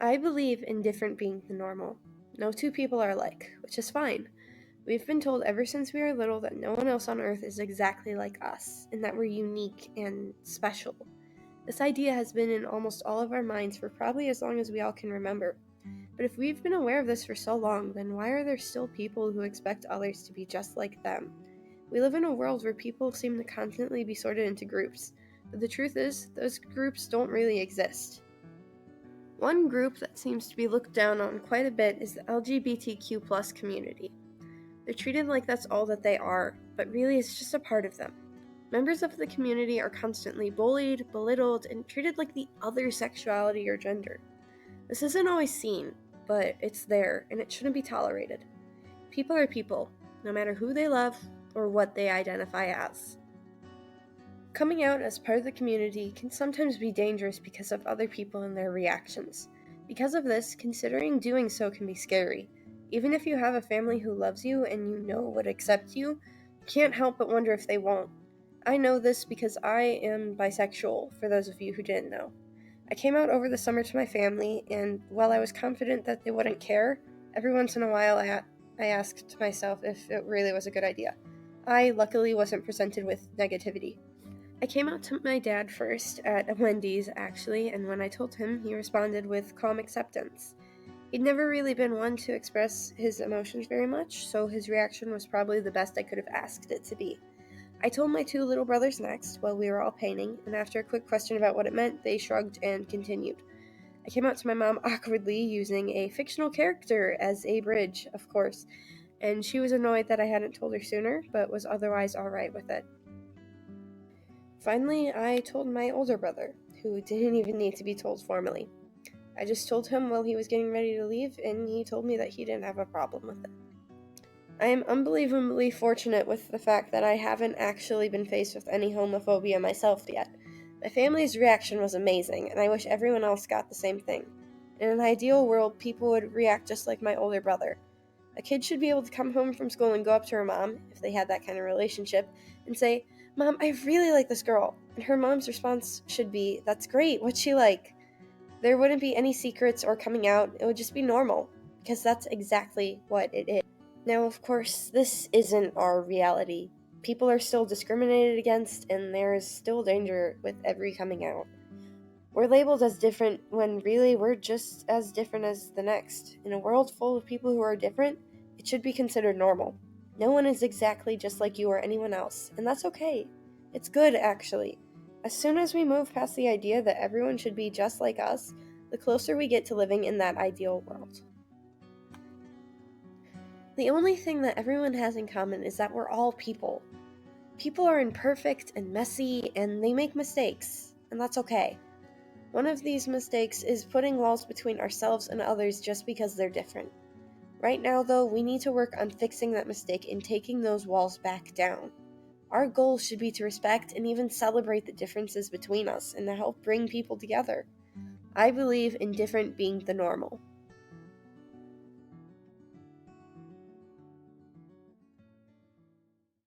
I believe in different being the normal. No two people are alike, which is fine. We've been told ever since we were little that no one else on earth is exactly like us, and that we're unique and special. This idea has been in almost all of our minds for probably as long as we all can remember. But if we've been aware of this for so long, then why are there still people who expect others to be just like them? We live in a world where people seem to constantly be sorted into groups, but the truth is, those groups don't really exist. One group that seems to be looked down on quite a bit is the LGBTQ community. They're treated like that's all that they are, but really it's just a part of them. Members of the community are constantly bullied, belittled, and treated like the other sexuality or gender. This isn't always seen, but it's there, and it shouldn't be tolerated. People are people, no matter who they love or what they identify as. Coming out as part of the community can sometimes be dangerous because of other people and their reactions. Because of this, considering doing so can be scary. Even if you have a family who loves you and you know would accept you, you can't help but wonder if they won't. I know this because I am bisexual, for those of you who didn't know. I came out over the summer to my family, and while I was confident that they wouldn't care, every once in a while I asked myself if it really was a good idea. I luckily wasn't presented with negativity. I came out to my dad first at a Wendy's, actually, and when I told him, he responded with calm acceptance. He'd never really been one to express his emotions very much, so his reaction was probably the best I could have asked it to be. I told my two little brothers next, while we were all painting, and after a quick question about what it meant, they shrugged and continued. I came out to my mom awkwardly using a fictional character as a bridge, of course, and she was annoyed that I hadn't told her sooner, but was otherwise alright with it. Finally, I told my older brother, who didn't even need to be told formally. I just told him while he was getting ready to leave, and he told me that he didn't have a problem with it. I am unbelievably fortunate with the fact that I haven't actually been faced with any homophobia myself yet. My family's reaction was amazing, and I wish everyone else got the same thing. In an ideal world, people would react just like my older brother. A kid should be able to come home from school and go up to her mom, if they had that kind of relationship, and say, "Mom, I really like this girl." And her mom's response should be, "That's great, what's she like?" There wouldn't be any secrets or coming out, it would just be normal, because that's exactly what it is. Now, of course, this isn't our reality. People are still discriminated against, and there is still danger with every coming out. We're labeled as different when really we're just as different as the next. In a world full of people who are different, it should be considered normal. No one is exactly just like you or anyone else, and that's okay. It's good, actually. As soon as we move past the idea that everyone should be just like us, the closer we get to living in that ideal world. The only thing that everyone has in common is that we're all people. People are imperfect and messy, and they make mistakes, and that's okay. One of these mistakes is putting walls between ourselves and others just because they're different. Right now, though, we need to work on fixing that mistake and taking those walls back down. Our goal should be to respect and even celebrate the differences between us and to help bring people together. I believe in different being the normal.